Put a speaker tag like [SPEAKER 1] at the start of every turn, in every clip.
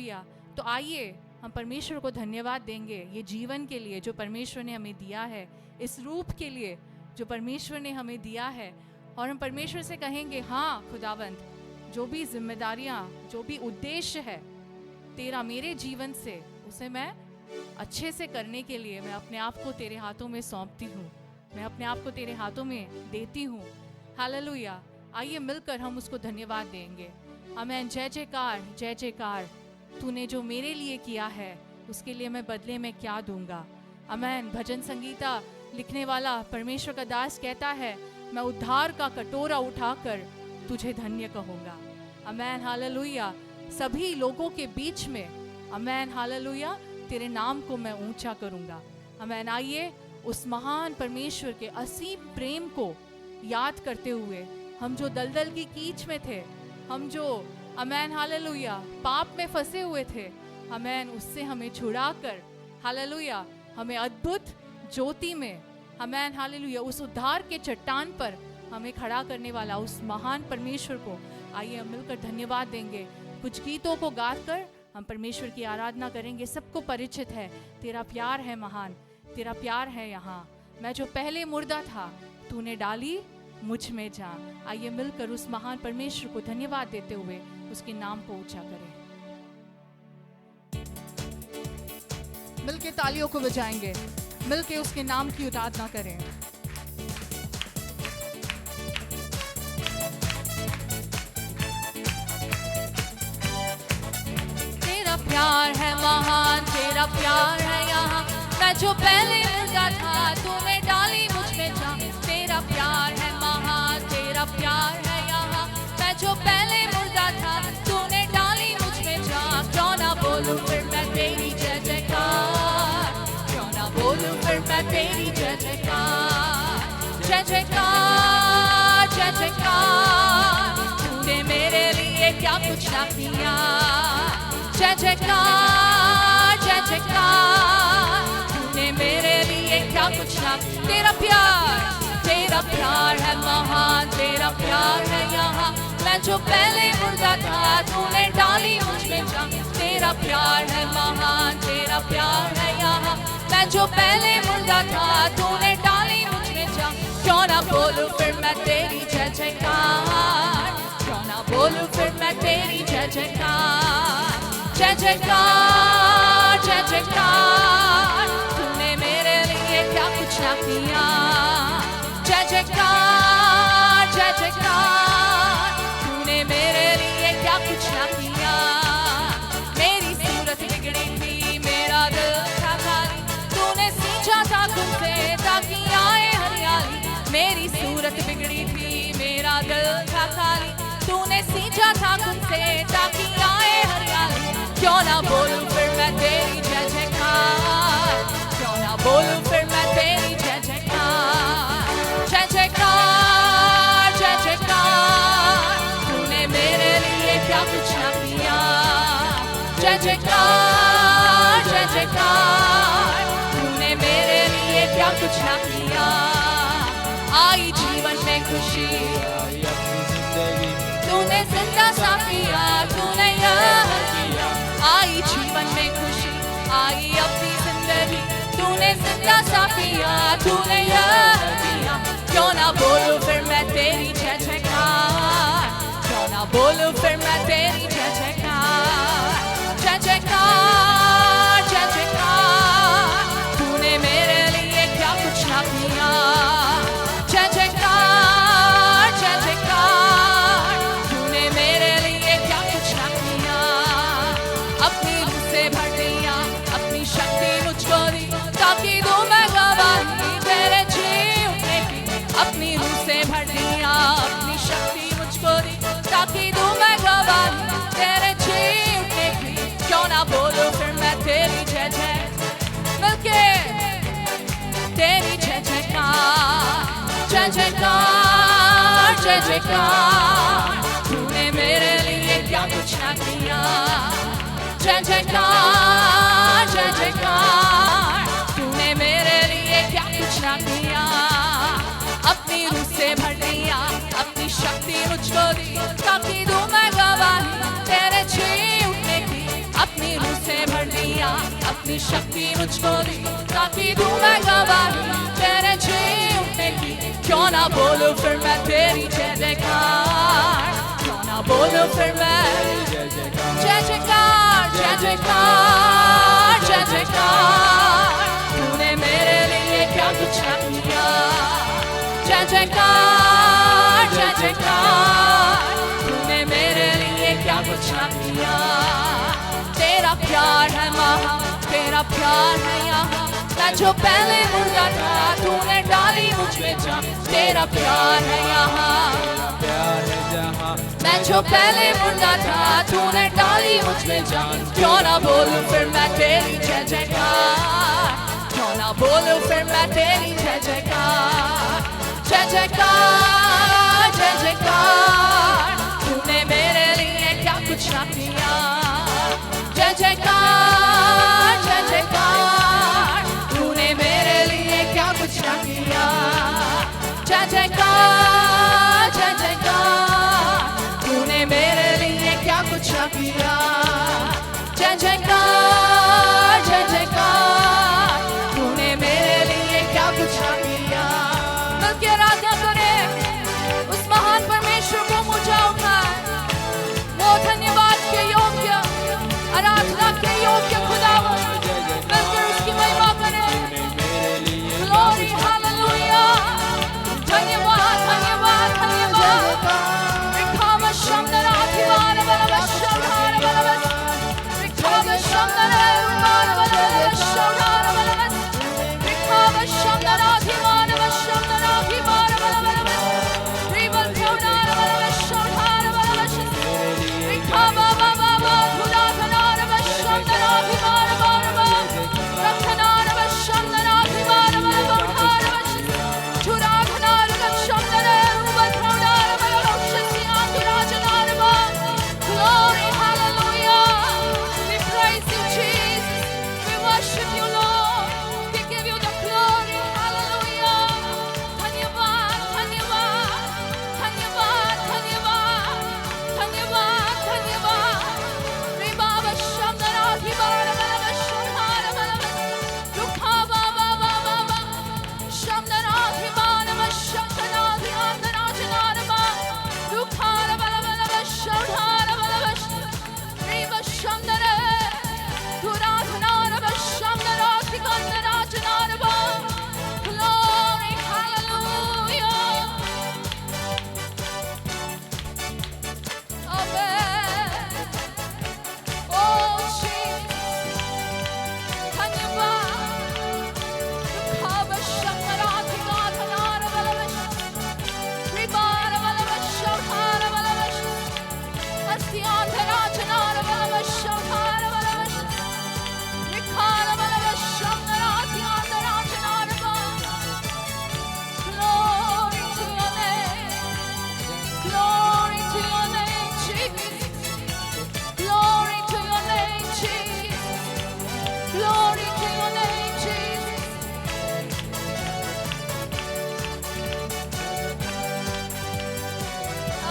[SPEAKER 1] Hallelujah. तो आइए हम परमेश्वर को धन्यवाद देंगे ये जीवन के लिए जो परमेश्वर ने हमें दिया है, इस रूप के लिए जो परमेश्वर ने हमें दिया है। और हम परमेश्वर से कहेंगे, हाँ खुदावंद, जो भी जिम्मेदारियाँ, जो भी उद्देश्य है तेरा मेरे जीवन से, उसे मैं अच्छे से करने के लिए मैं अपने आप को तेरे हाथों में सौंपती हूँ, मैं अपने आप को तेरे हाथों में देती हूँ। हालेलुया। आइए मिलकर हम उसको धन्यवाद देंगे। आमीन। जय जयकार, जय जयकार। तूने जो मेरे लिए किया है उसके लिए मैं बदले में क्या दूंगा। आमीन। भजन संगीता लिखने वाला परमेश्वर का दास कहता है, मैं उद्धार का कटोरा उठाकर तुझे धन्य कहूँगा। आमीन। हालेलुया। सभी लोगों के बीच में, आमीन, हालेलुया, तेरे नाम को मैं ऊंचा करूँगा। आमीन। आइए उस महान परमेश्वर के असीम प्रेम को याद करते हुए, हम जो दलदल की कीच में थे, हम जो, आमीन, हालेलुया, पाप में फंसे हुए थे, आमीन, उससे हमें छुड़ाकर, हालेलुया, हमें अद्भुत ज्योति में, आमीन, हालेलुया, उस उद्धार के चट्टान पर हमें खड़ा करने वाला उस महान परमेश्वर को आइए हम मिलकर धन्यवाद देंगे। कुछ गीतों को गाकर हम परमेश्वर की आराधना करेंगे। सबको परिचित है, तेरा प्यार है महान, तेरा प्यार है यहाँ, मैं जो पहले मुर्दा था तूने डाली मुझ में जान। आइए मिलकर उस महान परमेश्वर को धन्यवाद देते हुए उसके नाम को ऊंचा करें। मिलके तालियों को बजाएंगे, मिलके उसके नाम की आराधना करें। तेरा प्यार है महान, तेरा प्यार है यहाँ, मैं जो पहले मुर्दा था तूने डाली मुझ में जान। तेरा प्यार है महान, तेरा प्यार है यहाँ, मैं जो पहले मुर्दा था तूने डाली मुझ में जान। क्यों ना बोलूं फिर मैं तेरी जय जयकार, क्यों ना बोलूं फिर मैं तेरी जय जयकार। जय जयकार, जय जयकार, तूने मेरे लिए क्या कुछ ना किया। जय जयकार, जय जयकार, तूने मेरे लिए क्या कुछ ना। तेरा प्यार है महान, तेरा प्यार है यहाँ, मैं जो पहले मुर्दा था तूने डाली मुझ में जान। तेरा प्यार है महान, तेरा प्यार है यहाँ, मैं जो पहले मुर्दा था तूने डाली मुझ में जान। क्यों ना बोलूं फिर मैं तेरी जय जयकार, क्यों ना बोलूं फिर मैं तेरी जय जयकार। जय जयकार, जय जयकार, तूने मेरे लिए क्या कुछ ना किया। जय जयकार, जय जयकार, तूने मेरे लिए क्या कुछ ना किया। मेरी सूरत बिगड़ी थी, मेरा दिल था खाली, तूने सींचा था खुद से ताकि आए हरियाली। मेरी सूरत बिगड़ी थी, मेरा दिल था खाली, तूने सींचा था खुद से ताकि आए हरियाली। क्यों ना बोलूं फिर मैं तेरी जय जयकार, क्यों ना बोलूं फिर मैं तेरी जय जयकार। जय जयकार, जय जयकार, तूने मेरे लिए क्या कुछ ना किया। जय जयकार, जय जयकार, तूने मेरे लिए क्या कुछ ना किया। आई जीवन में खुशी, तूने जिंदा सा किया, तूने यह किया। आई जीवन में खुशी, आई अपनी जिंदगी, तूने जिंदा सा किया, तूने यह किया। क्यों ना बोलूं फिर मैं तेरी जय जयकार, क्यों ना बोलूं फिर मैं तेरी जय जयकार। जय जयकार, जय जयकार, तूने मेरे लिए क्या कुछ ना किया। जय जयकार, जय जयकार, तूने मेरे लिए क्या कुछ ना किया। अपनी रूह से भर दिया, अपनी शक्ति मुझको दी ताकि दूं मैं गवाही तेरे जी उठने की। अपनी रूह से भर दिया, अपनी शक्ति मुझको दी ताकि दूं मैं गवाही तेरे जी उठने की। क्यों ना बोलूं फिर मैं तेरी जय जय, मिलके तेरी जय जयकार। जय जयकार, जय जयकार, तूने मेरे लिए क्या कुछ ना किया। जय जयकार, जय जयकार, तूने मेरे लिए क्या कुछ ना किया। अपनी रूह से भर दिया, अपनी शक्ति मुझको दी ताकि दूं मैं गवाही तेरे जी उठने की। अपनी अपनी शक्ति मुझको दी ताकि दूं मैं गवाही तेरे जी उठने की। क्यों ना बोलूं फिर मैं तेरी जय जयकार, क्यों ना बोलूं फिर मैं जय जयकार जय जयकार जय जयकार। तूने मेरे लिए क्या कुछ न किया, जय जयकार जय जयकार। तूने मेरे लिए क्या कुछ न किया। तेरा प्यार है महान, तेरा प्यार है यहाँ। मैं जो पहले मुर्दा था तूने डाली मुझ में जान। तेरा प्यार है यहाँ, मैं जो पहले मुर्दा था तूने डाली मुझ में जान। क्यों ना बोलूं फिर मैं तेरी जय जयकार, क्यों ना बोलूं फिर मैं तेरी जय जयकार। जय जयकार जय जयकार। तूने मेरे लिए क्या कुछ ना किया। जय जयकार जय जयकार। तूने मेरे लिए क्या कुछ ना किया। जय जयकार जय जयकार। तूने मेरे लिए क्या कुछ ना किया। जय जयकार जय जयकार। तूने मेरे लिए क्या कुछ ना किया। मिलके आराधना करें उस महान परमेश्वर को, मुझे उठाए वो धन्यवाद के योग्य, आराधना के योग्य खुदावन। मिलकर उसकी महिमा करें। Glory hallelujah. धन्यवाद धन्यवाद धन्यवाद। रिखाम शमदरा अधिवार बलवश शौधार बलवश। रिखाम शमदरा अधिवार बलवश शौधार बलवश। रिखाम शमदरा अधिवार बलवश शौधार अधिवार बलवश। रिवल शौधार बलवश शौधार बलवश। रिखाम बाबा खुदा धनार बलवश शौधार अधिवार बलवश। रखनार बलवश शौधार अधिवार बलवश। चुरा धनार बलवश शौधार उबर धनार बलवश। सियान दुराजनार बलवश। Glory hallelujah. We praise you Jesus. We worship you Lord. We give you the glory. Hallelujah. धन्यवाद धन्यवाद धन्यवाद धन्यवाद धन्यवाद धन्यवाद। रे बाबा शमदरा अधिवार बलवश शौधार बलवश। रुखा बाबा बाबा शमदरा अधिवार बलवश शमदरा अधिवार जनार बलवश। रुखार बलवश शौधार बलवश। रिव शमदरा दुराधनार बलवश शमदरा अधिवार जनार बलवश। Glory hallelujah. Amen. Oh Jesus. धन्यवाद। रुखाव शमदरा अधिवार बलवश। रिबार बलवश शौधार बलवश। अस्याधरा जनार बलवश शौधार बलवश। रिखार बलवश शमदरा अस्याधरा जनार बलवश। Glory to your name. Glory to your name, Jesus. Glory to your name, Jesus. Glory to your name, Jesus.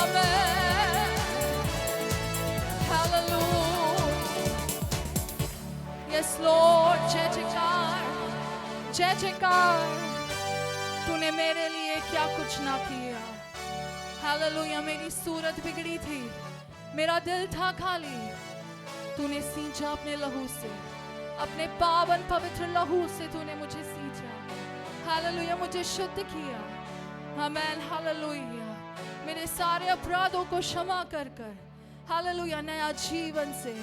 [SPEAKER 1] Amen. Hallelujah. Yes, Lord. जय जयकार जय जयकार। तूने मेरे लिए क्या कुछ ना किया। हालेलुया। मेरी सूरत बिगड़ी थी, मेरा दिल था खाली। तूने सींचा अपने लहू से, अपने पावन पवित्र लहू से तूने मुझे सींचा। हालेलुया। मुझे शुद्ध किया। आमेन। हालेलुया। मेरे सारे अपराधों को क्षमा कर कर हालेलुया नया जीवन से,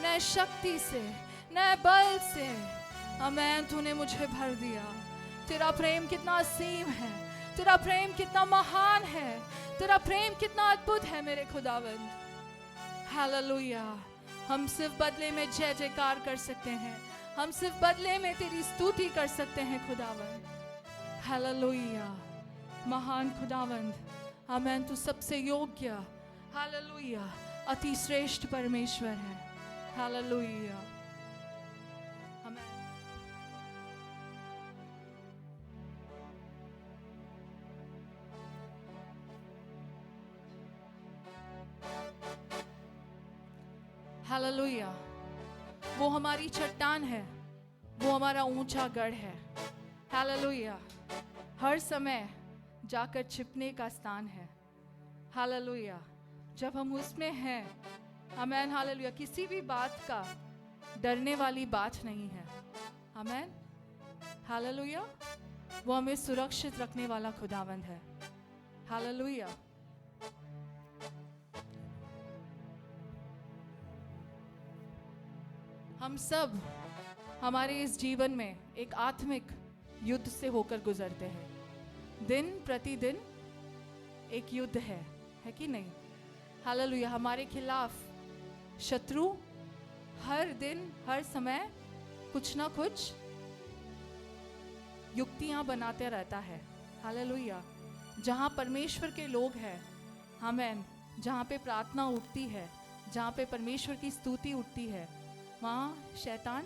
[SPEAKER 1] नए शक्ति से, नए बल से आमेन तूने मुझे भर दिया। तेरा प्रेम कितना असीम है, तेरा प्रेम कितना महान है, तेरा प्रेम कितना अद्भुत है मेरे खुदावंद। हालेलुया। हम सिर्फ बदले में जय जयकार कर सकते हैं, हम सिर्फ बदले में तेरी स्तुति कर सकते हैं खुदावंद। हालेलुया। महान खुदावंद आमेन। तू सबसे योग्य हालेलुया अति श्रेष्ठ परमेश्वर है। हालेलुया। आमेन। हालेलुया। वो हमारी चट्टान है वो हमारा ऊंचा गढ़ है। हालेलुया। हर समय जाकर छिपने का स्थान है। हालेलुया। जब हम उसमें हैं, आमेन, हालेलुया, किसी भी बात का डरने वाली बात नहीं है। आमेन, हालेलुया। वो हमें सुरक्षित रखने वाला खुदावंद है। हालेलुया। हम सब हमारे इस जीवन में एक आत्मिक युद्ध से होकर गुजरते हैं। दिन प्रतिदिन एक युद्ध है कि नहीं? हालेलुया। हमारे खिलाफ शत्रु हर दिन हर समय कुछ ना कुछ युक्तियां बनाते रहता है। हालेलुया। जहाँ परमेश्वर के लोग हैं, आमेन, जहाँ पे प्रार्थना उठती है, जहाँ पे परमेश्वर की स्तुति उठती है, वहाँ शैतान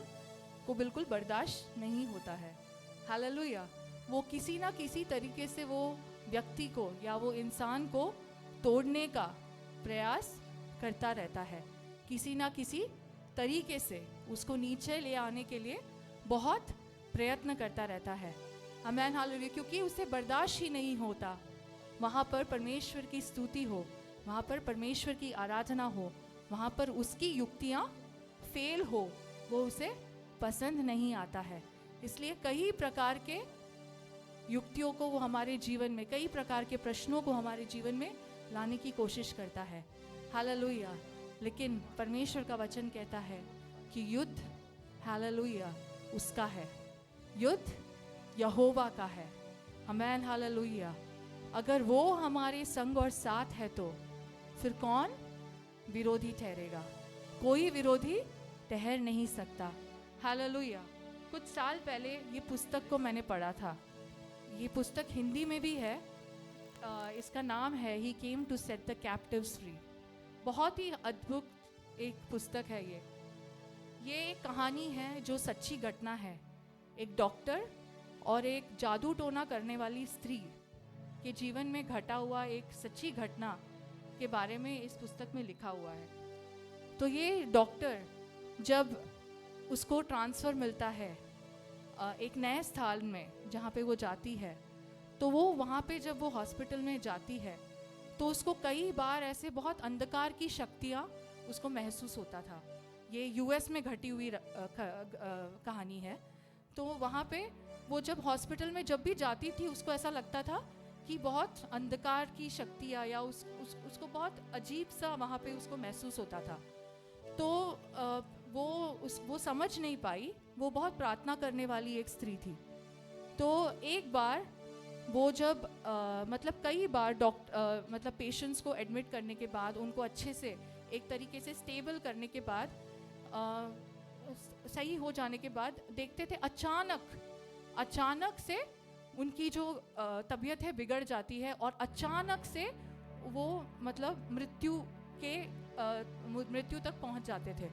[SPEAKER 1] को बिल्कुल बर्दाश्त नहीं होता है। हालेलुया। वो किसी ना किसी तरीके से वो व्यक्ति को या वो इंसान को तोड़ने का प्रयास करता रहता है। किसी ना किसी तरीके से उसको नीचे ले आने के लिए बहुत प्रयत्न करता रहता है। आमेन, हालेलुया। क्योंकि उसे बर्दाश्त ही नहीं होता वहाँ पर परमेश्वर की स्तुति हो, वहाँ पर परमेश्वर की आराधना हो, वहाँ पर उसकी युक्तियाँ फेल हो, वो उसे पसंद नहीं आता है। इसलिए कई प्रकार के युक्तियों को वो हमारे जीवन में, कई प्रकार के प्रश्नों को हमारे जीवन में लाने की कोशिश करता है। हालेलुया। लेकिन परमेश्वर का वचन कहता है कि युद्ध, हालेलुया, उसका है, युद्ध यहोवा का है। आमेन, हालेलुया। अगर वो हमारे संग और साथ है तो फिर कौन विरोधी ठहरेगा? कोई विरोधी ठहर नहीं सकता। हालेलुया। कुछ साल पहले ये पुस्तक को मैंने पढ़ा था। ये पुस्तक हिंदी में भी है। इसका नाम है he came to set the captives free. बहुत ही अद्भुत एक पुस्तक है ये एक कहानी है जो सच्ची घटना है। एक डॉक्टर और एक जादू टोना करने वाली स्त्री के जीवन में घटा हुआ एक सच्ची घटना के बारे में इस पुस्तक में लिखा हुआ है। तो ये डॉक्टर, जब उसको ट्रांसफ़र मिलता है एक नए स्थान में जहाँ पे वो जाती है, तो वो वहाँ पे जब वो हॉस्पिटल में जाती है तो उसको कई बार ऐसे बहुत अंधकार की शक्तियाँ उसको महसूस होता था। ये यूएस में घटी हुई कहानी है। तो वहाँ पे वो जब हॉस्पिटल में जब भी जाती थी, उसको ऐसा लगता था कि बहुत अंधकार की शक्तियाँ या उसको बहुत अजीब सा वहाँ पे उसको महसूस होता था। तो वो समझ नहीं पाई। वो बहुत प्रार्थना करने वाली एक स्त्री थी। तो एक बार वो जब मतलब कई बार मतलब पेशेंट्स को एडमिट करने के बाद, उनको अच्छे से एक तरीके से स्टेबल करने के बाद, सही हो जाने के बाद देखते थे अचानक से उनकी जो तबीयत है बिगड़ जाती है और अचानक से वो मतलब मृत्यु तक पहुंच जाते थे।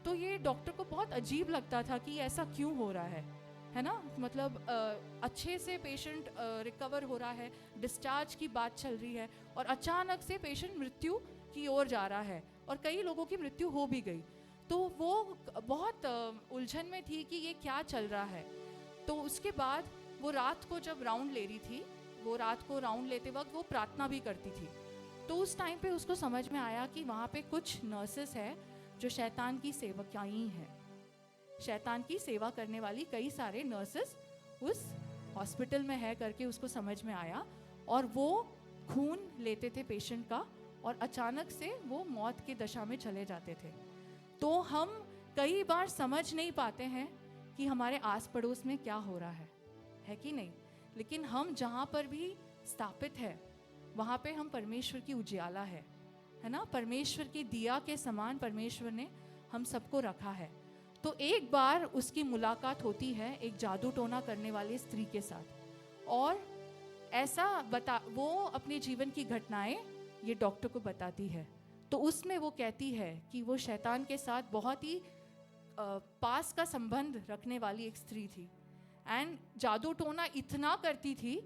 [SPEAKER 1] तो ये डॉक्टर को बहुत अजीब लगता था कि ऐसा क्यों हो रहा है ना? मतलब अच्छे से पेशेंट रिकवर हो रहा है, डिस्चार्ज की बात चल रही है और अचानक से पेशेंट मृत्यु की ओर जा रहा है और कई लोगों की मृत्यु हो भी गई। तो वो बहुत उलझन में थी कि ये क्या चल रहा है। तो उसके बाद वो रात को जब राउंड ले रही थी, वो रात को राउंड लेते वक्त वो प्रार्थना भी करती थी। तो उस टाइम पे उसको समझ में आया कि वहाँ पे कुछ नर्सेस है जो शैतान की सेवकाई हैं। शैतान की सेवा करने वाली कई सारे नर्सेस उस हॉस्पिटल में है करके उसको समझ में आया और वो खून लेते थे पेशेंट का और अचानक से वो मौत की दशा में चले जाते थे। तो हम कई बार समझ नहीं पाते हैं कि हमारे आस पड़ोस में क्या हो रहा है कि नहीं? लेकिन हम जहाँ पर भी स्थापित है वहाँ पे हम परमेश्वर की उजियाला है ना? परमेश्वर की दिया के समान परमेश्वर ने हम सबको रखा है। तो एक बार उसकी मुलाकात होती है एक जादू टोना करने वाली स्त्री के साथ और ऐसा वो अपने जीवन की घटनाएं ये डॉक्टर को बताती है। तो उसमें वो कहती है कि वो शैतान के साथ बहुत ही पास का संबंध रखने वाली एक स्त्री थी एंड जादू टोना इतना करती थी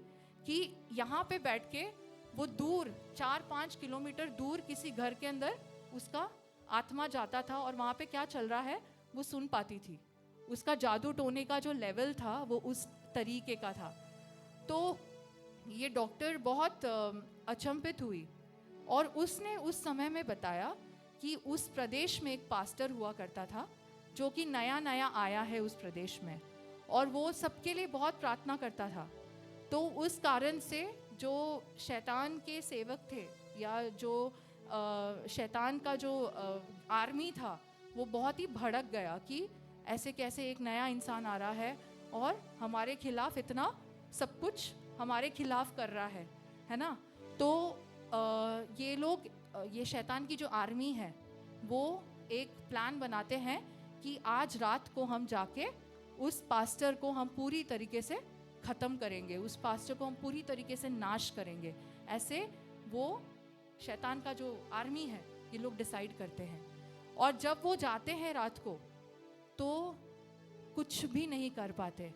[SPEAKER 1] कि यहाँ पे बैठ के वो दूर 4-5 किलोमीटर दूर किसी घर के अंदर उसका आत्मा जाता था और वहाँ पे क्या चल रहा है वो सुन पाती थी। उसका जादू टोने का जो लेवल था वो उस तरीके का था। तो ये डॉक्टर बहुत अचंभित हुई और उसने उस समय में बताया कि उस प्रदेश में एक पास्टर हुआ करता था जो कि नया नया आया है उस प्रदेश में, और वो सबके लिए बहुत प्रार्थना करता था। तो उस कारण से जो शैतान के सेवक थे या जो शैतान का जो आर्मी था वो बहुत ही भड़क गया कि ऐसे कैसे एक नया इंसान आ रहा है और हमारे खिलाफ इतना सब कुछ हमारे खिलाफ कर रहा है ना। तो ये लोग, ये शैतान की जो आर्मी है वो एक प्लान बनाते हैं कि आज रात को हम जाके उस पास्टर को हम पूरी तरीके से ख़त्म करेंगे, उस पास्टर को हम पूरी तरीके से नाश करेंगे। ऐसे वो शैतान का जो आर्मी है ये लोग डिसाइड करते हैं। और जब वो जाते हैं रात को तो कुछ भी नहीं कर पाते,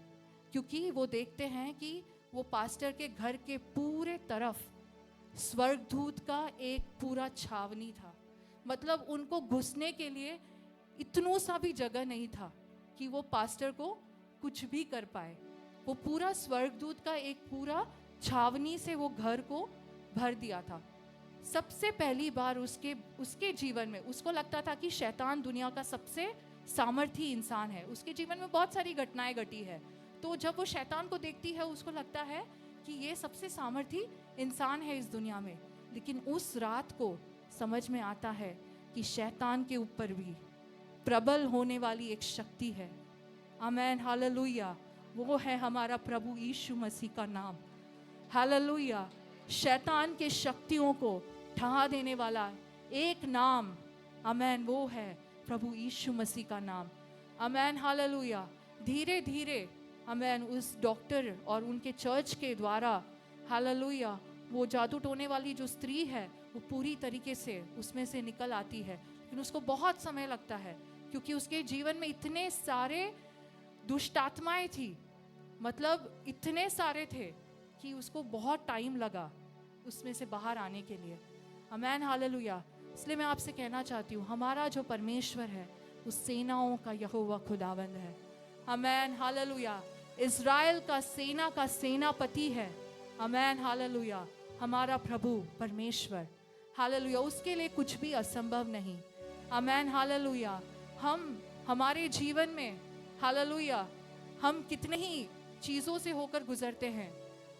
[SPEAKER 1] क्योंकि वो देखते हैं कि वो पास्टर के घर के पूरे तरफ स्वर्गदूत का एक पूरा छावनी था। मतलब उनको घुसने के लिए इतनों सा भी जगह नहीं था कि वो पास्टर को कुछ भी कर पाए। वो पूरा स्वर्गदूत का एक पूरा छावनी से वो घर को भर दिया था। सबसे पहली बार उसके जीवन में उसको लगता था कि शैतान दुनिया का सबसे सामर्थी इंसान है। उसके जीवन में बहुत सारी घटनाएं घटी है, तो जब वो शैतान को देखती है उसको लगता है कि ये सबसे सामर्थी इंसान है इस दुनिया में। लेकिन उस रात को समझ में आता है कि शैतान के ऊपर भी प्रबल होने वाली एक शक्ति है। आमेन, हालेलुया। वो है हमारा प्रभु यीशु मसीह का नाम। हालेलुया। शैतान के शक्तियों को ठहा देने वाला एक नाम, आमेन, वो है प्रभु यीशु मसीह का नाम। आमेन, हालेलुया। धीरे धीरे आमेन उस डॉक्टर और उनके चर्च के द्वारा, हालेलुया, वो जादू टोने वाली जो स्त्री है वो पूरी तरीके से उसमें से निकल आती है। लेकिन उसको बहुत समय लगता है, क्योंकि उसके जीवन में इतने सारे दुष्ट आत्माएं थी, मतलब इतने सारे थे कि उसको बहुत टाइम लगा उसमें से बाहर आने के लिए। आमेन, हालेलुया। इसलिए मैं आपसे कहना चाहती हूँ, हमारा जो परमेश्वर है वो सेनाओं का यहोवा खुदावंद है। आमेन, हालेलुया। इज़राइल का सेना का सेनापति है। आमेन, हालेलुया। हमारा प्रभु परमेश्वर, हालेलुया, उसके लिए कुछ भी असंभव नहीं। आमेन, हालेलुया। हम हमारे जीवन में, हालेलुया, हम कितने ही चीज़ों से होकर गुजरते हैं,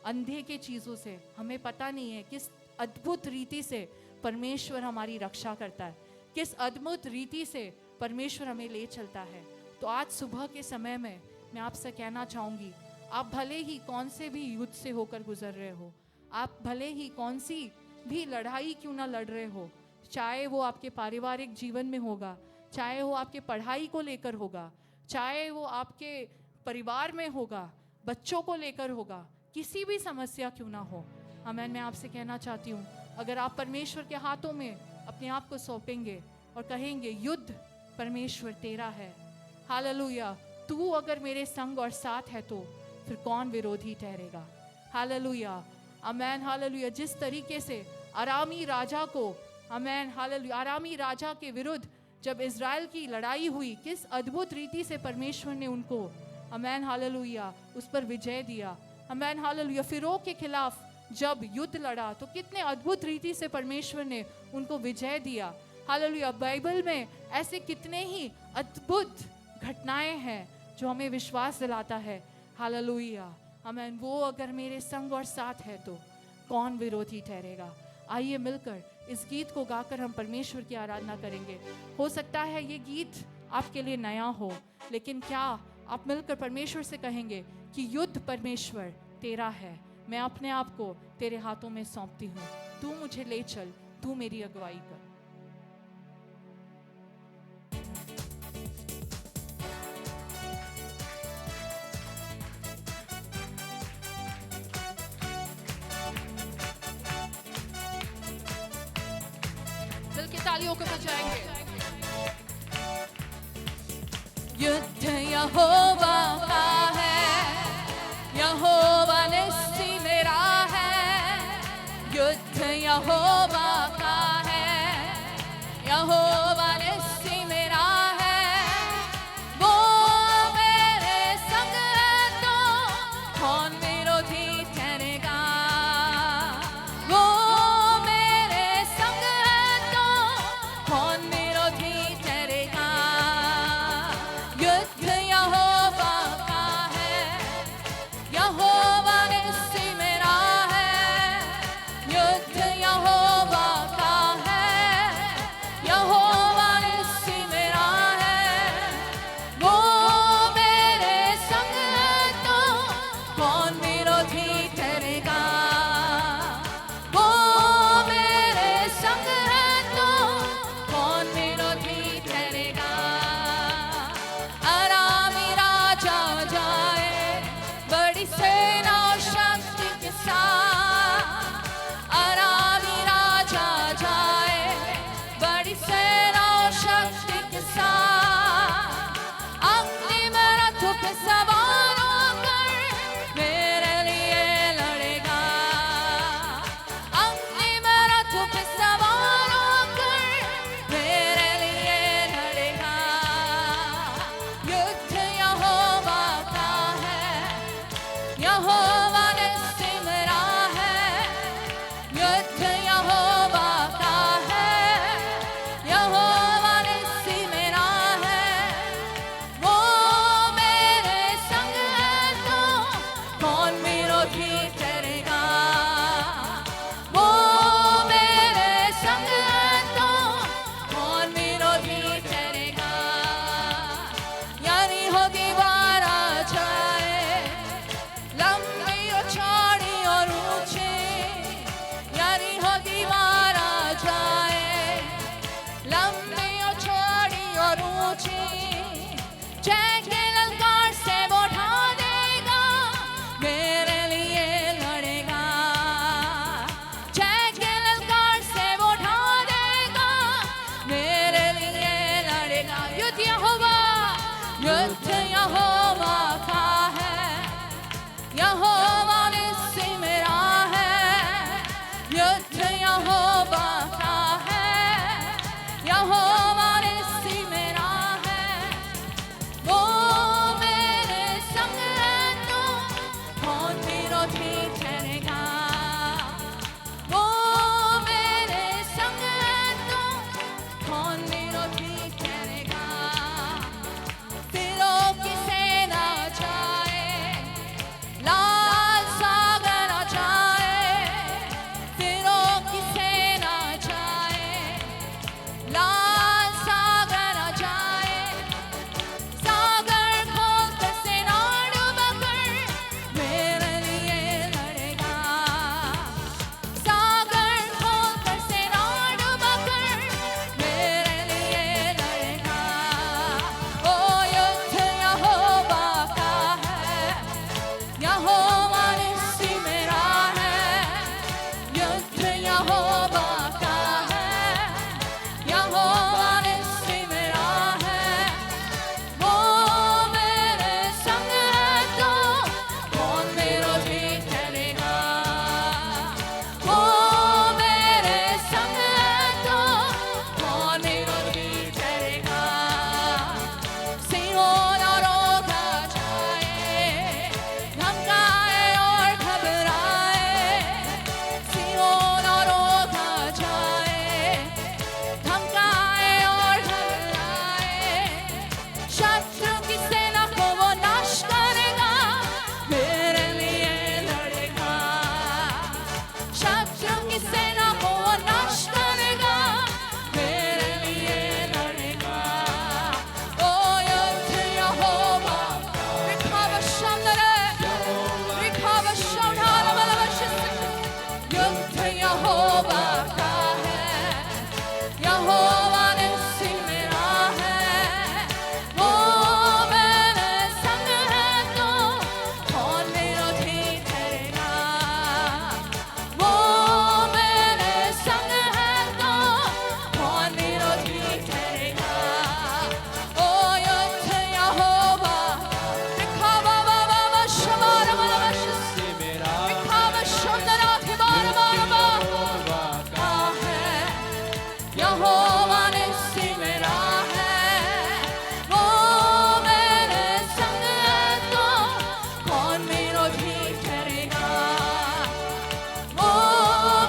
[SPEAKER 1] अंधे के चीज़ों से। हमें पता नहीं है किस अद्भुत रीति से परमेश्वर हमारी रक्षा करता है, किस अद्भुत रीति से परमेश्वर हमें ले चलता है। तो आज सुबह के समय में मैं आपसे कहना चाहूँगी, आप भले ही कौन से भी युद्ध से होकर गुजर रहे हो, आप भले ही कौन सी भी लड़ाई क्यों ना लड़ रहे हो, चाहे वो आपके पारिवारिक जीवन में होगा, चाहे वो आपके पढ़ाई को लेकर होगा, चाहे वो आपके परिवार में होगा, बच्चों को लेकर होगा, किसी भी समस्या क्यों ना हो, आमेन, मैं आपसे कहना चाहती हूँ, अगर आप परमेश्वर के हाथों में अपने आप को सौंपेंगे और कहेंगे युद्ध परमेश्वर तेरा है, हालेलुया, तू अगर मेरे संग और साथ है तो फिर कौन विरोधी ठहरेगा। हालेलुया, आमेन, हालेलुया। जिस तरीके से अरामी राजा को, आमेन, हालेलुया, अरामी राजा के विरुद्ध जब इज़राइल की लड़ाई हुई, किस अद्भुत रीति से परमेश्वर ने उनको, आमेन, हालेलुया, उस पर विजय दिया। आमेन, हालेलुया। फिरौन के खिलाफ जब युद्ध लड़ा तो कितने अद्भुत रीति से परमेश्वर ने उनको विजय दिया। हालेलुया। बाइबल में ऐसे कितने ही अद्भुत घटनाएं हैं जो हमें विश्वास दिलाता है, हालेलुया, आमेन, वो अगर मेरे संग और साथ है तो कौन विरोधी ठहरेगा। आइए मिलकर इस गीत को गाकर हम परमेश्वर की आराधना करेंगे। हो सकता है ये गीत आपके लिए नया हो, लेकिन क्या आप मिलकर परमेश्वर से कहेंगे कि युद्ध परमेश्वर तेरा है, मैं अपने आप को तेरे हाथों में सौंपती हूँ, तू मुझे ले चल, तू मेरी अगुवाई कर। दिल की तालियों को बजाएंगे। युद्ध यहोवा का है, यहोवा निस्सी मेरा है। युद्ध यहोवा का है, यहोवा निस्सी मेरा है। वो युद्ध यहोवा का है, यहोवा निस्सी मेरा है, युद्ध यहोवा का है, यहोवा निस्सी मेरा है। वो मेरे संग है तो कौन विरोधी ठहरेगा, वो मेरे संग है तो कौन विरोधी ठहरेगा। तीरों की सेना जाए, लाल सागर आ जाए, तीरों की सेना जाए, लाल सागर आ जाए। सागर खोलकर सेना डूबकर मेरे लिए लड़ेगा, सागर खोलकर सेना डूबकर मेरे लिए लड़ेगा। ओ युद्ध यहोवा का है, यहोवा निस्सी मेरा है, युद्ध यहोवा का है, यहोवा निस्सी मेरा है। वो मेरे संग है तो कौन विरोधी ठहरेगा, वो मेरे संग है तो कौन विरोधी ठहरेगा। सिय्योन रोका जाए, धमकाए और घबराए, सिय्योन रोका जाए, धमकाए और घबराए। शत्रु की सेना को वो नाश करेगा, मेरे लिए लड़ेगा, शत्रु की सेना को वो नाश करेगा, मेरे लिए लड़ेगा। ओ युद्ध यहोवा युद्ध यहोवा का है, यहोवा निस्सी मेरा है। वो मेरे संग है तो कौन विरोधी ठहरेगा, वो मेरे संग है तो कौन विरोधी ठहरेगा। ओ युद्ध यहोवा यहोवा निस्सी मेरा है, वो मेरे संग है तो कौन विरोधी ठहरेगा, वो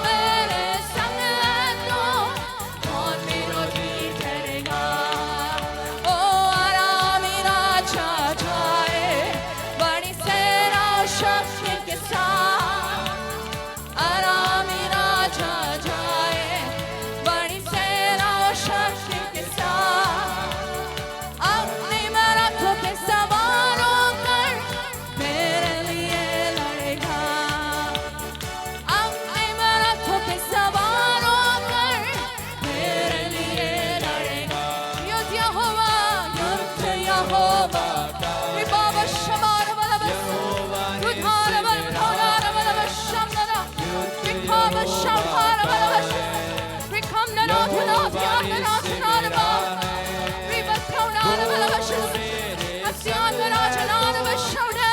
[SPEAKER 1] मेरे संग है तो कौन विरोधी ठहरेगा। ओ आरामी राजा जाए, बड़ी सेना और शक्ति के साथ, आरामी राजा जाए, बड़ी सेना और शक्ति के साथ। अपने रथों पे सवार होकर मेरे लिए लड़ेगा, अपने रथों पे सवार होकर मेरे लिए लड़ेगा। युद्ध यहोवा का बाबा शमार वाला बस रुधार वाला धोरार वाला बस शमना विखाब शमार वाला बस विखम नरा धुना ध्यान नरा धुना बा विबथौनार वाला बस अस्यान नरा जनार बस शौना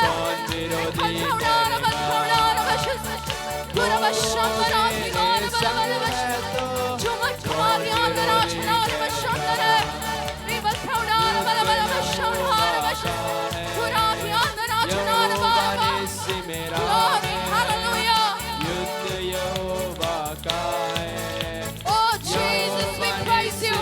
[SPEAKER 1] विखथौनार बथौनार बस गुरु बस शमना विगान वाला बस जुमत कुमार यान नरा जनार बस शमना विबथौनार वाला बस शौनार बस गुरु यान नरा जनार बा Glory, hallelujah. Oh Jesus, we praise you.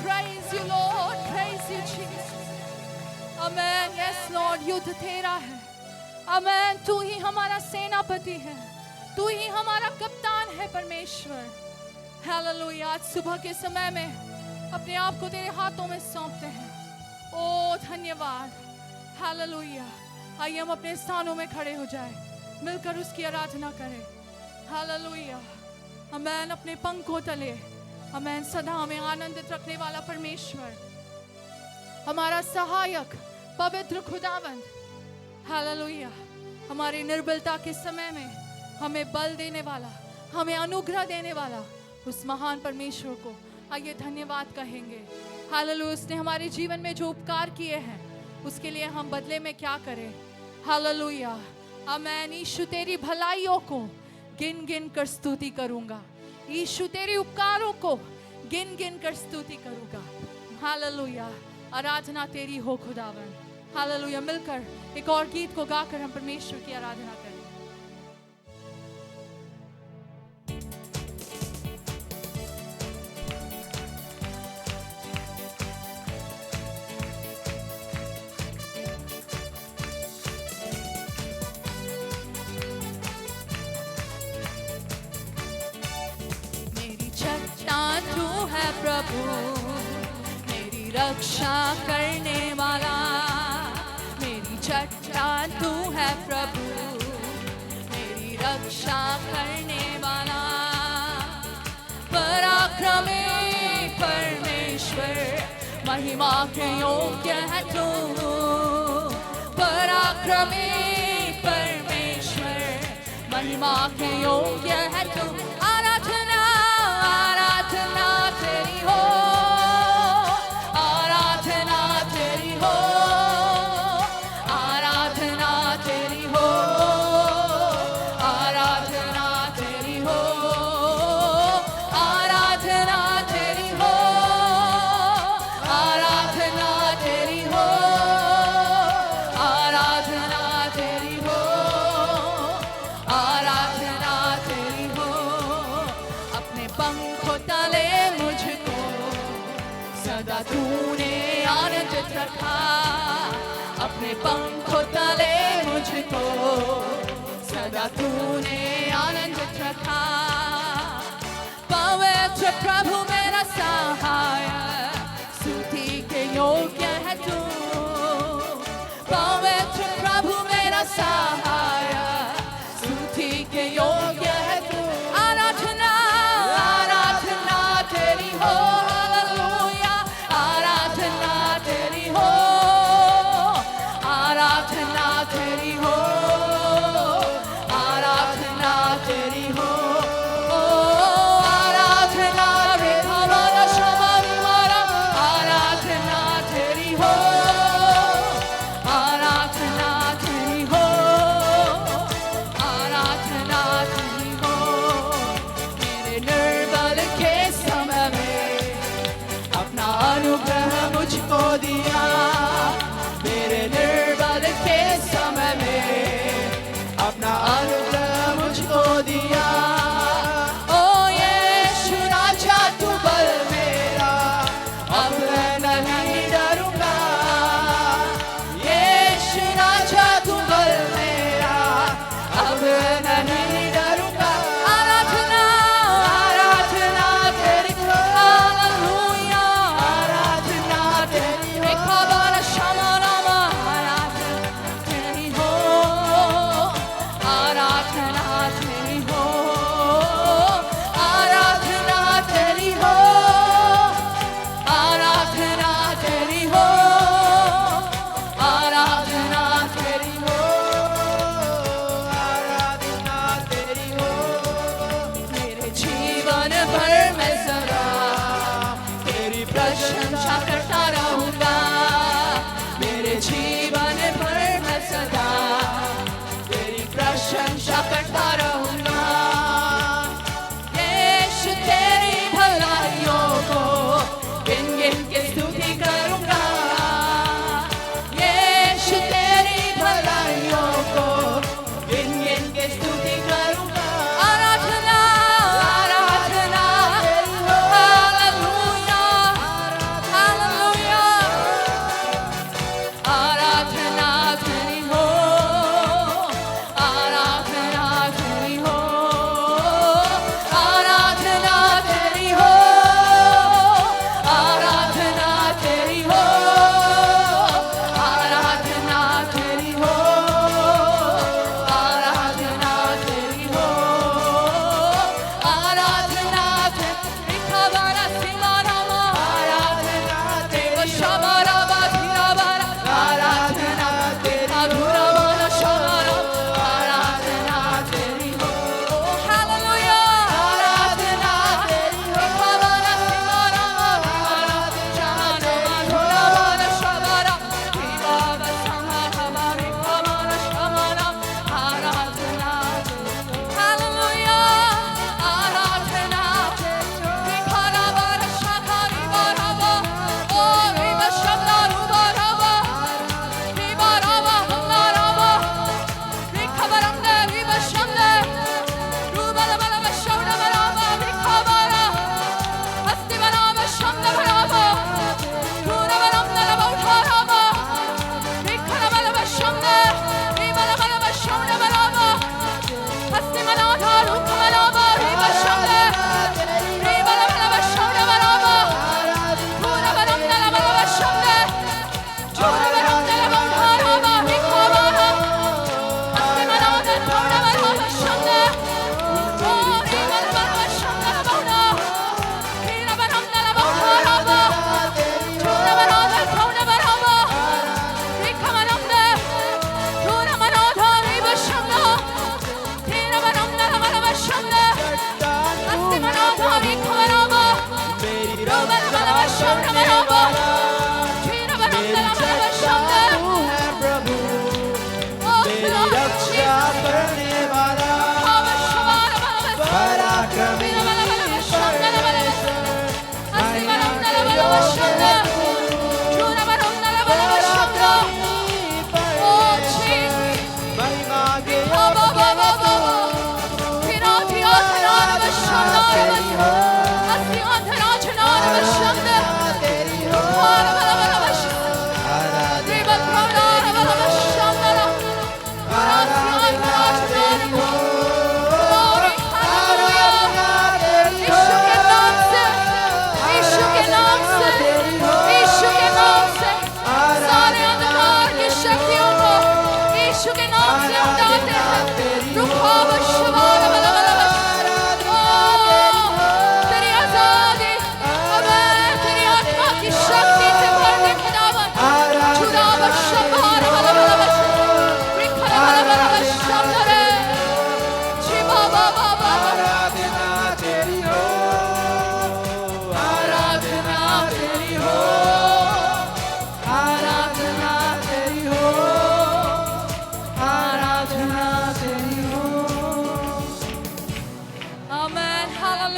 [SPEAKER 1] Praise you, Lord. Praise you, Jesus. Amen. Yes, Lord. युद्ध तेरा है. Amen. तू ही हमारा सेनापति है. तू ही हमारा कप्तान है परमेश्वर. Hallelujah. आज सुबह के समय में अपने आप को तेरे हाथों में सौंपते हैं. ओ धन्यवाद. Hallelujah. आइए हम अपने स्थानों में खड़े हो जाए, मिलकर उसकी आराधना करें. Hallelujah. Amen. अपने पंखों तले हमें सदा हमें आनंदित रखने वाला परमेश्वर, हमारा सहायक पवित्र खुदावंद. हालेलुया. हमारी निर्बलता के समय में हमें बल देने वाला, हमें अनुग्रह देने वाला उस महान परमेश्वर को आइए धन्यवाद कहेंगे. हालेलुया. उसने हमारे जीवन में जो उपकार किए हैं उसके लिए हम बदले में क्या करें. हालेलुया. आमीन. यीशु तेरी भलाइयों को गिन गिन कर स्तुति करूंगा. यीशु तेरे उपकारों को गिन गिन कर स्तुति करूंगा. हालेलुया. आराधना तेरी हो खुदावन. हालेलुया. मिलकर एक और गीत को गाकर हम परमेश्वर की आराधना करें. तू है प्रभु मेरी रक्षा करने वाला. मेरी चट्टान तू है प्रभु मेरी रक्षा करने वाला. पराक्रमी परमेश्वर महिमा के योग्य है तू. पराक्रमी परमेश्वर महिमा के योग्य है तू. आराधना आराधना तेरी हो. आराधना तेरी हो. आराधना तेरी हो. आराधना तेरी हो. आराधना तेरी हो. आराधना तेरी हो. आराधना तेरी हो. आराधना तेरी हो. अपने पंखों तले मुझको सदा तूने आनंदित रखा. अपने पंखों तले मुझको सदा तूने आनंदित रखा. पवित्र प्रभु मेरा सहाय स्तुति के योग्य है तू. पवित्र प्रभु मेरा सहाय स्तुति के योग्य है तू. आराधना आराधना तेरी हो. हालेलुया. आराधना तेरी हो. आराधना तेरी हो. आराधना तेरी हो. ओ आराधना रे हमारा शमानी मारा. आराधना तेरी हो. आराधना तेरी हो. आराधना तेरी हो. मेरे निर्बल के समय में अपना अनुग्रह मुझको दिया. मेरे निर्बल के समय में अपना अनुग्रह मुझको दिया. ओ यीशु राजा तू बल मेरा अब नहीं डरूंगा. यीशु राजा तू बल मेरा अब नहीं डरूंगा. आराधना आराधना तेरी हो. हालेलुया. आराधना तेरी हो. खबर शमरमा आराधना तेरी हो. आराधना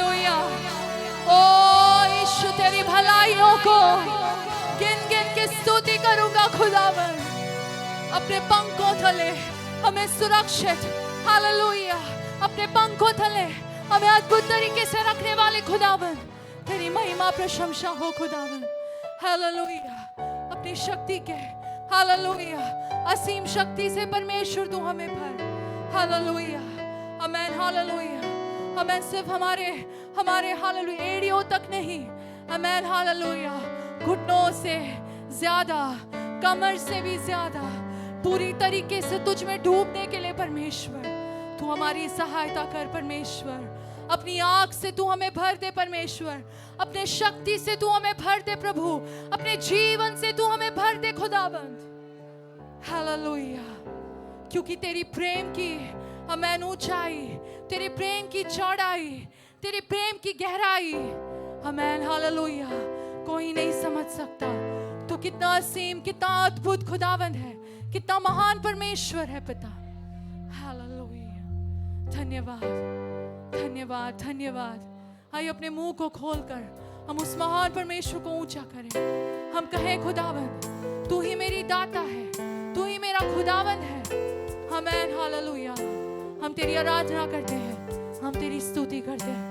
[SPEAKER 1] हालेलुया। ओ यीशु तेरी भलाइयों को गिन गिन के स्तुति करूंगा खुदावन। अपने पंखों तले हमें सुरक्षित, हालेलुया, अपने पंखों तले हमें अद्भुत तरीके से रखने वाले खुदावन, तेरी महिमा प्रशंसा हो खुदावन। हालेलुया। अपनी शक्ति के, हालेलुया, असीम शक्ति से परमेश्वर तू हमें भर। हालेलुया, आमेन, हालेलुया। हमें सिर्फ हमारे हालेलुया एड़ियों तक नहीं, आमेन, हालेलुया, घुटनों से ज्यादा, कमर से भी ज्यादा पूरी तरीके से तुझ में डूबने के लिए परमेश्वर तू हमारी सहायता कर। परमेश्वर अपनी आग से तू हमें भर दे परमेश्वर, अपने शक्ति से तू हमें भर दे प्रभु, अपने जीवन से तू हमें भर दे खुदाबंद। हालेलुया। क्योंकि तेरी प्रेम की आमेन ऊंचाई, तेरे प्रेम की चौड़ाई, तेरे प्रेम की गहराई, आमेन, हालेलुया, कोई नहीं समझ सकता। तो कितना असीम, कितना अद्भुत खुदावंद है, कितना महान परमेश्वर है पिता। हालेलुया। धन्यवाद, धन्यवाद, धन्यवाद। आइए अपने मुंह को खोलकर हम उस महान परमेश्वर को ऊंचा करें। हम कहें खुदावंद तू ही मेरी दाता है, तू ही मेरा खुदावंद है। आमेन, हालेलुया। हम तेरी आराधना करते हैं, हम तेरी स्तुति करते हैं।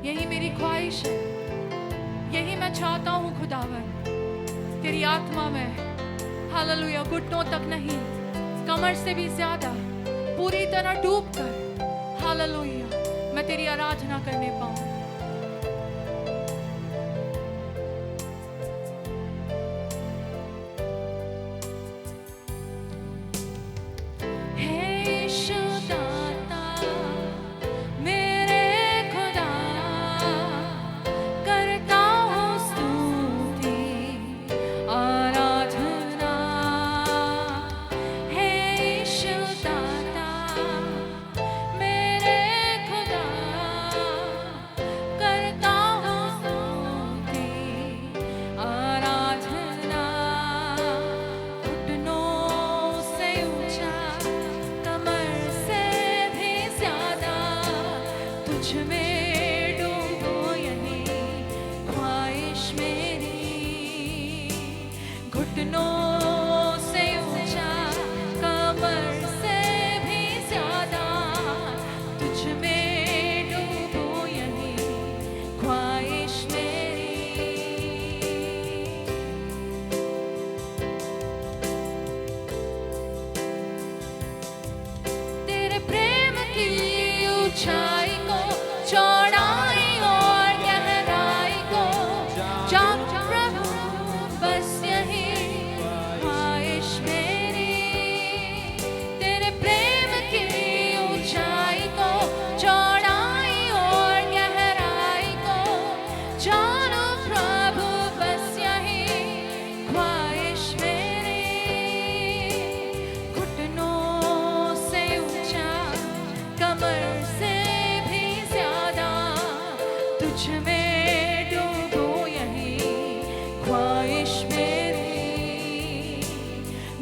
[SPEAKER 1] यही मेरी ख्वाहिश है, यही मैं चाहता हूँ खुदावन, तेरी आत्मा में, हालेलुया, घुटनों तक नहीं, कमर से भी ज्यादा पूरी तरह डूब कर, हालेलुया, मैं तेरी आराधना करने पाऊँ।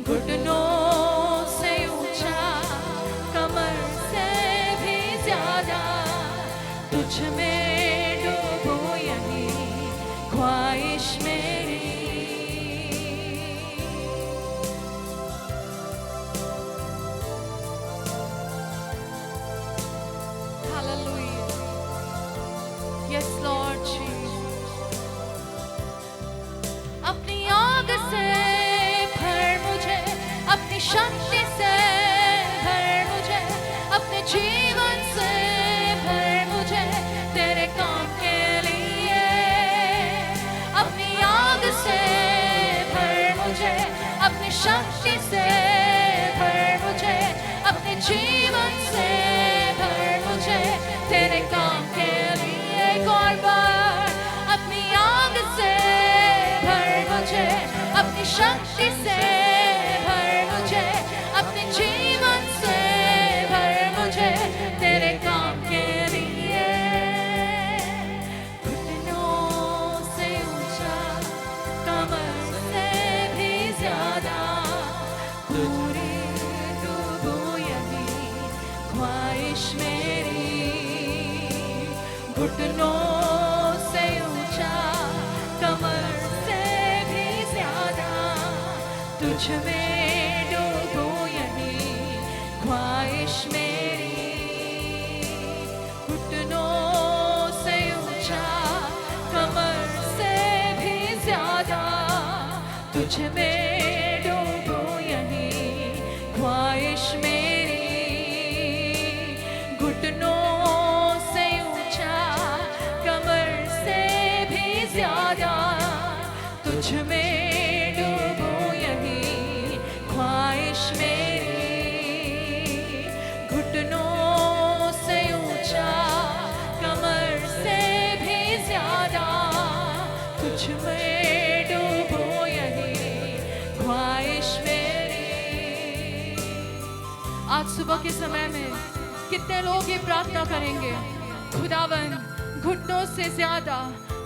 [SPEAKER 1] घुटनों से ऊंचा, कमर से तुझ में डूबूं यही ख्वाहिश मेरी। Hallelujah. Yes, Lord Jesus. अपनी आग से भर मुझे, अपनी शक्ति से भर मुझे, अपने जीवन से भर मुझे तेरे काम के लिए। अपनी आग से भर मुझे, अपनी शक्ति से भर मुझे, अपने जीवन से भर मुझे तेरे काम के लिए। एक और बार अपनी आग से भर मुझे, अपनी शक्ति से भर मुझे, अपने जीवन से भर मुझे तेरे काम के लिए। घुटनों से ऊंचा, कमर से भी ज्यादा, पूरी डूबूं यही ख्वाहिश मेरी। घुटनों से ऊंचा, कमर से भी ज्यादा, तुझ में डूबूं यही ख्वाहिश मेरी। घुटनों से ऊंचा, कमर से भी ज्यादा, तुझ में डूबूं यही ख्वाहिश मेरी। घुटनों से ऊंचा, कमर से भी ज्यादा, तुझ में डूबूं यही ख्वाहिश मेरी। घुटनों से ऊंचा, कमर से भी ज्यादा, तुझ में डूबूं यही ख्वाहिश मेरी। आज सुबह के समय में कितने लोग ये प्रार्थना करेंगे, खुदावन घुटनों से ज्यादा,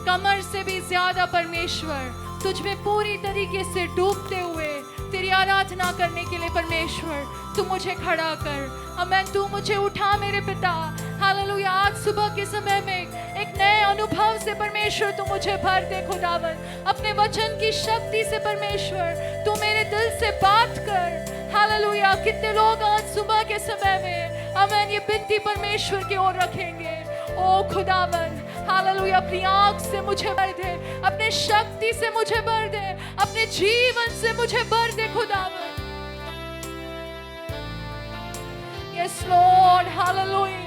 [SPEAKER 1] कमर से भी ज्यादा परमेश्वर, तुझ में पूरी तरीके से डूबते हुए तेरी आराधना करने के लिए परमेश्वर तू मुझे खड़ा कर। आमीन। तू मुझे उठा मेरे पिता। हालेलुया। आज सुबह के समय में एक नए अनुभव से परमेश्वर तू मुझे भर दे खुदावन। अपने वचन की शक्ति से परमेश्वर तू मेरे दिल से बात कर। हालेलुया। कितने लोग आज सुबह के समय में आमीन ये बिनती परमेश्वर की ओर रखेंगे। ओ खुदावन हालेलुया, अपनी आँख से मुझे भर दे, अपने शक्ति से मुझे भर दे, अपने जीवन से मुझे भर दे खुदावन। Yes Lord hallelujah.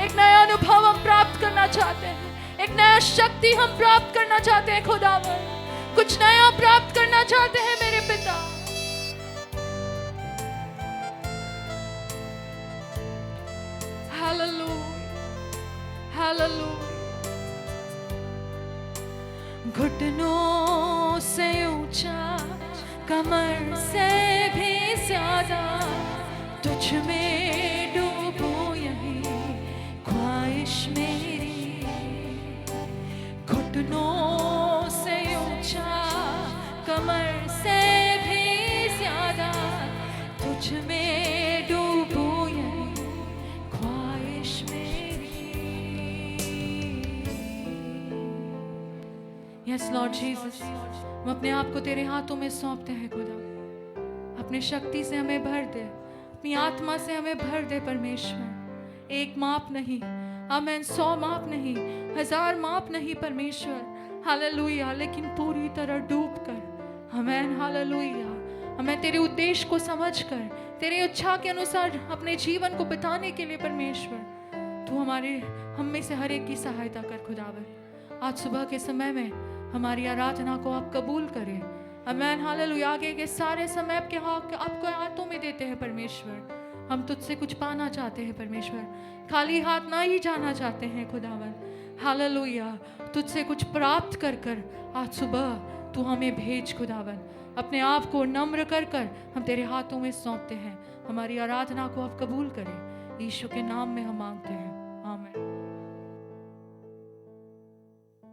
[SPEAKER 1] एक नया अनुभव हम प्राप्त करना चाहते हैं, एक नया शक्ति हम प्राप्त करना चाहते हैं खुदावन। कुछ नया प्राप्त करना चाहते हैं मेरे पिता। Hallelujah hallelujah. घुटनों से ऊंचा, कमर से भी ज्यादा, तुझ में डूबूं यही ख्वाहिश मेरी। घुटनों से ऊंचा, कमर से भी ज्यादा, तुझ में डूबूं यही ख्वाहिश मेरी। यस लॉर्ड जीसस, हम अपने आप को तेरे हाथों में सौंपते हैं खुदा। अपनी शक्ति से हमें भर दे, अपनी आत्मा से हमें भर दे परमेश्वर। एक माप नहीं आमीन, 100 माप नहीं, 1000 माप नहीं परमेश्वर हालेलुया, लेकिन पूरी तरह डूब कर आमीन हालेलुया। हमें तेरे उद्देश्य को समझकर तेरे इच्छा के अनुसार अपने जीवन को बिताने के लिए परमेश्वर तू हम में से हर एक की सहायता कर खुदावर। आज सुबह के समय में हमारी आराधना को आप कबूल करें आमीन हालेलुया। आगे के सारे समय आपको हाथों में देते हैं परमेश्वर। हम तुझसे कुछ पाना चाहते हैं परमेश्वर, खाली हाथ ना ही जाना चाहते हैं खुदावन हालेलुया। तुझसे कुछ प्राप्त कर कर आज सुबह तू हमें भेज खुदावन। अपने आप को नम्र कर कर हम तेरे हाथों में सौंपते हैं। हमारी आराधना को आप कबूल करें, यीशु के नाम में हम मांगते हैं।